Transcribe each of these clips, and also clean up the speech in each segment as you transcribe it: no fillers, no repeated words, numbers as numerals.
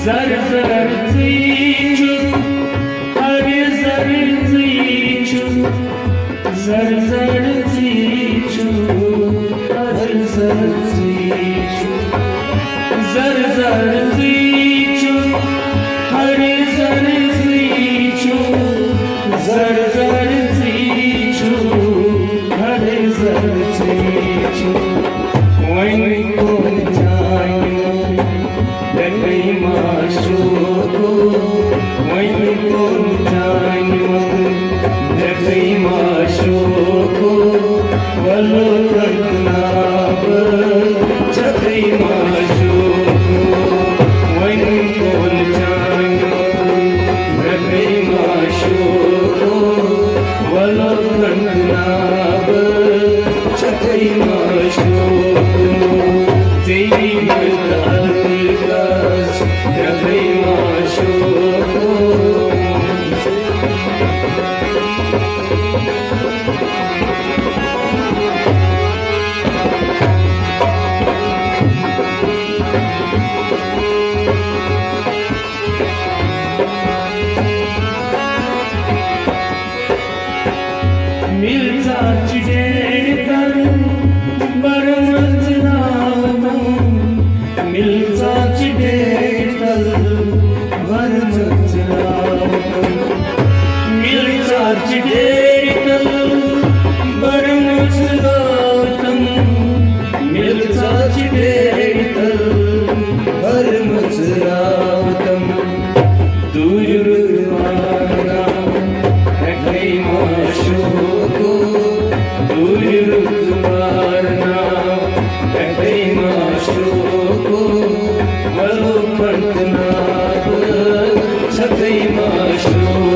Zar zar zichu, hare zar zichu, zar zar zichu, hare zar zichu, zar zar zichu, hare zar zichu, zar zar zichu, hare zar zichu. When ko jayo Dakai maashuko, when ko jayo Dakai maashuko, valo ratnab Dakai maashuko, when ko jayo Dakai maashuko, valo ratnab Dakai maashuko. Tevi Murdas, Dakai maashuko. Milza chidekar barmazravam, milza chidekar barmazravam, milza chidekar barmazravam, milza chidekar barmazravam. Dururvana Dakai maashuko, dururvana Dakai maashuko, valo ratnab Dakai maashuko,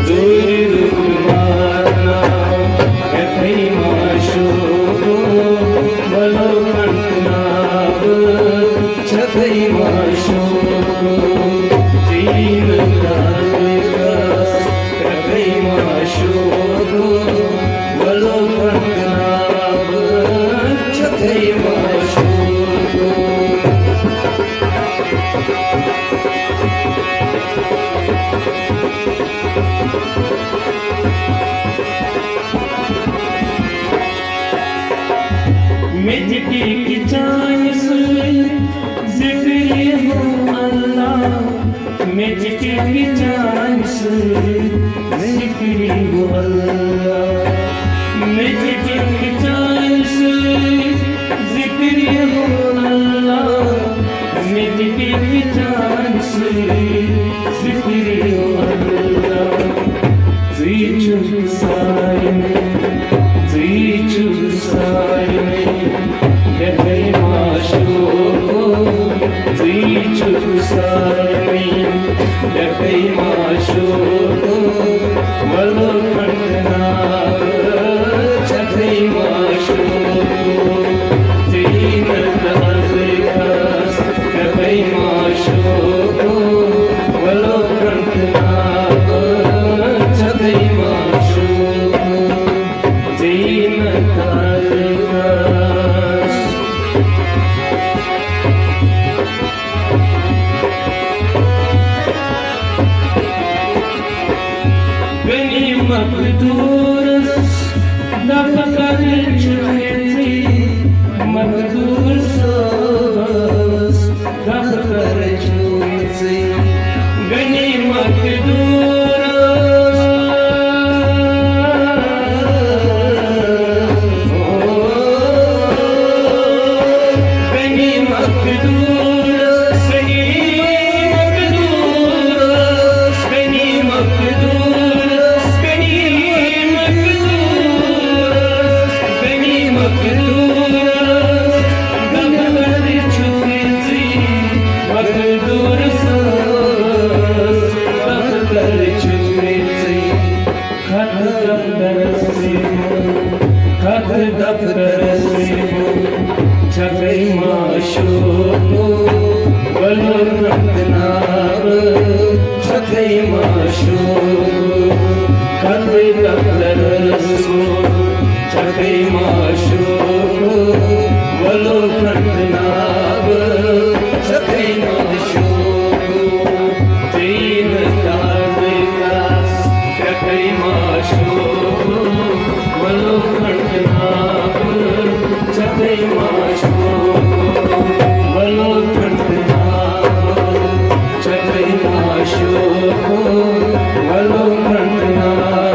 dururvana Dakai maashuko, valo ratnab Dakai maashuko. Teen Dakai maashuko, valo ratnab Dakai maashuko. Mejki ki chain se zikri ho Allah, mejki ki chain se zikri ho Allah, mejki ki chain se zikri ho Allah, mejki ki chain se zikri ho Allah. Zichu sai me, Dakai maashuko, zichu sai me, Dakai maashuko, valo ratnab Dakai maashuko. Teen Dakai maashuko, valo ratnab Dakai maashuko. Teen Beni makduras da pakare chuneti, makdur sabas da pakare chuneti. Beni makduras, Beni makduras, Beni makduras, Beni makduras, Beni makduras, Dakai chuneti, makdur sabas Dakai chuneti. Khat daftar se Dakai maashuko, valo ratnab Dakai maashuko. Khat daftar se Dakai maashuko, valo ratnab Dakai maashuko. શોભો ગલો કંઠનાગ